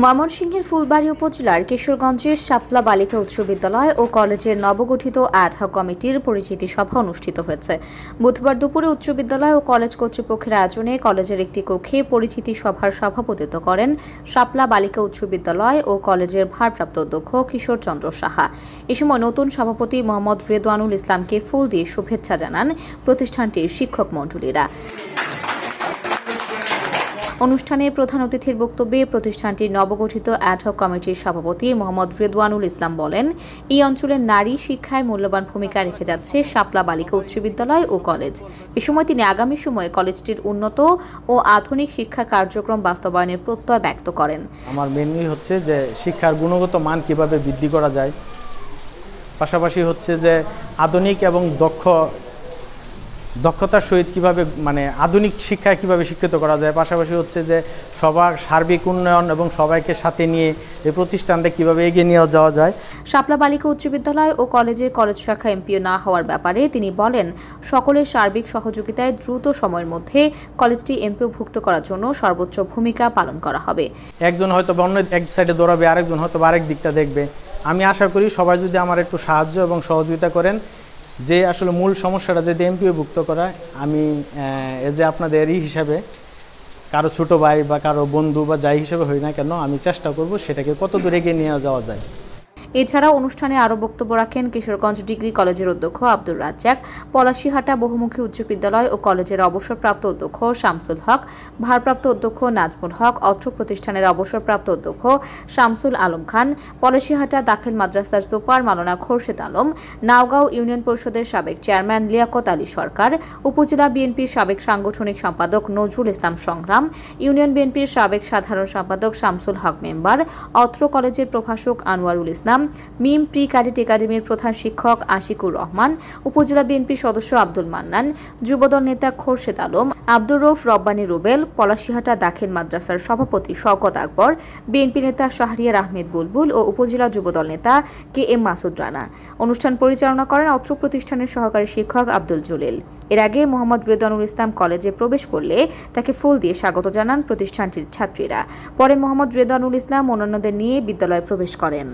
ময়মনসিংহের ফুলবাড়ী উপজেলার কিশোরগঞ্জের শাপলা বালিকা উচ্চ বিদ্যালয় ও কলেজের নবগঠিত অ্যাডহক কমিটির পরিচিতি সভা অনুষ্ঠিত হয়েছে। বুধবার দুপুরে উচ্চ বিদ্যালয় ও কলেজ কর্তৃপক্ষের আয়োজনে কলেজের একটি কক্ষে পরিচিতি সভার সভাপতিত্ব করেন শাপলা বালিকা উচ্চ বিদ্যালয় ও কলেজের ভারপ্রাপ্ত অধ্যক্ষ কিশোর চন্দ্র সাহা। এ সময় নতুন সভাপতি মোহাম্মদ রেদওয়ানুল ইসলামকে ফুল দিয়ে শুভেচ্ছা জানান প্রতিষ্ঠানটির শিক্ষক মণ্ডলীরা। অনুষ্ঠানে প্রধান অতিথির বক্তব্যে প্রতিষ্ঠানটির নবগঠিত অ্যাডহক কমিটির সভাপতি মোহাম্মদ রেদওয়ানুল ইসলাম বলেন, এই অঞ্চলের নারী শিক্ষায় মূল্যবান ভূমিকা রেখে যাচ্ছে শাপলা বালিকা উচ্চ বিদ্যালয় ও কলেজ। এ সময় তিনি আগামী সময়ে কলেজটির উন্নত ও আধুনিক শিক্ষা কার্যক্রম বাস্তবায়নের প্রত্যয় ব্যক্ত করেন। আমার মেনলি হচ্ছে যে শিক্ষার গুণগত মান কিভাবে বৃদ্ধি করা যায়, পাশাপাশি হচ্ছে যে আধুনিক এবং দক্ষতার সহিত কিভাবে আধুনিক শিক্ষায় কিভাবে শিক্ষিত করা যায়, পাশাপাশি হচ্ছে যে সবার সার্বিক উন্নয়ন এবং সবাইকে সাথে নিয়ে এই প্রতিষ্ঠানটা কিভাবে এগিয়ে নিয়ে যাওয়া যায়। শাপলা বালিকা উচ্চ বিদ্যালয় ও কলেজের কলেজ শাখা এমপিও না হওয়ার ব্যাপারে তিনি বলেন, সকলের সার্বিক সহযোগিতায় দ্রুত সময়ের মধ্যে কলেজটি এমপিওভুক্ত করার জন্য সর্বোচ্চ ভূমিকা পালন করা হবে। একজন হয়তো অন্য এক সাইডে দৌড়াবে, আরেকজন হয়তো আরেক দিকটা দেখবে। আমি আশা করি সবাই যদি আমার একটু সাহায্য এবং সহযোগিতা করেন, যে আসলে মূল সমস্যাটা যদি এমপিওভুক্ত করায়, আমি যে আপনাদের হিসাবে কারো ছোট ভাই বা কারো বন্ধু বা যাই হিসেবে হই না কেন, আমি চেষ্টা করব সেটাকে কত দূর এগিয়ে নিয়ে যাওয়া যায়। এছাড়াও অনুষ্ঠানে আরও বক্তব্য রাখেন কিশোরগঞ্জ ডিগ্রি কলেজের অধ্যক্ষ আব্দুর রাজ্জাক, পলাশীহাটা বহুমুখী উচ্চ বিদ্যালয় ও কলেজের অবসরপ্রাপ্ত অধ্যক্ষ শামসুল হক, ভারপ্রাপ্ত অধ্যক্ষ নাজমুল হক, অত্র প্রতিষ্ঠানের অবসরপ্রাপ্ত অধ্যক্ষ শামসুল আলম খান, পলাশীহাটা দাখিল মাদ্রাসার সুপার মাওলানা খোরশেদ আলম, নাওগাঁও ইউনিয়ন পরিষদের সাবেক চেয়ারম্যান লিয়াকত আলী সরকার, উপজেলা বিএনপির সাবেক সাংগঠনিক সম্পাদক নজরুল ইসলাম সংগ্রাম, ইউনিয়ন বিএনপির সাবেক সাধারণ সম্পাদক শামসুল হক মেম্বার, অত্র কলেজের প্রভাষক আনোয়ারুল ইসলাম, মিম প্রি ক্যাডেট একাডেমির প্রধান শিক্ষক আশিকুর রহমান, উপজেলা বিএনপির সদস্য আব্দুল মান্নান, যুবদল নেতা খোরশেদ আলম, আব্দুর রউফ রব্বানী রুবেল, পলাশীহাটা দাখিল মাদ্রাসার সভাপতি শওকত আকবর, বিএনপি নেতা শাহরিয়ার আহমেদ বুলবুল ও উপজেলা যুবদল নেতা কে এম মাসুদ রানা। অনুষ্ঠান পরিচালনা করেন অত্র প্রতিষ্ঠানের সহকারী শিক্ষক আব্দুল জলিল। এর আগে মোহাম্মদ রেদওয়ানুল ইসলাম কলেজে প্রবেশ করলে তাকে ফুল দিয়ে স্বাগত জানান প্রতিষ্ঠানটির ছাত্রীরা। পরে মোহাম্মদ রেদওয়ানুল ইসলাম অন্যান্যদের নিয়ে বিদ্যালয়ে প্রবেশ করেন।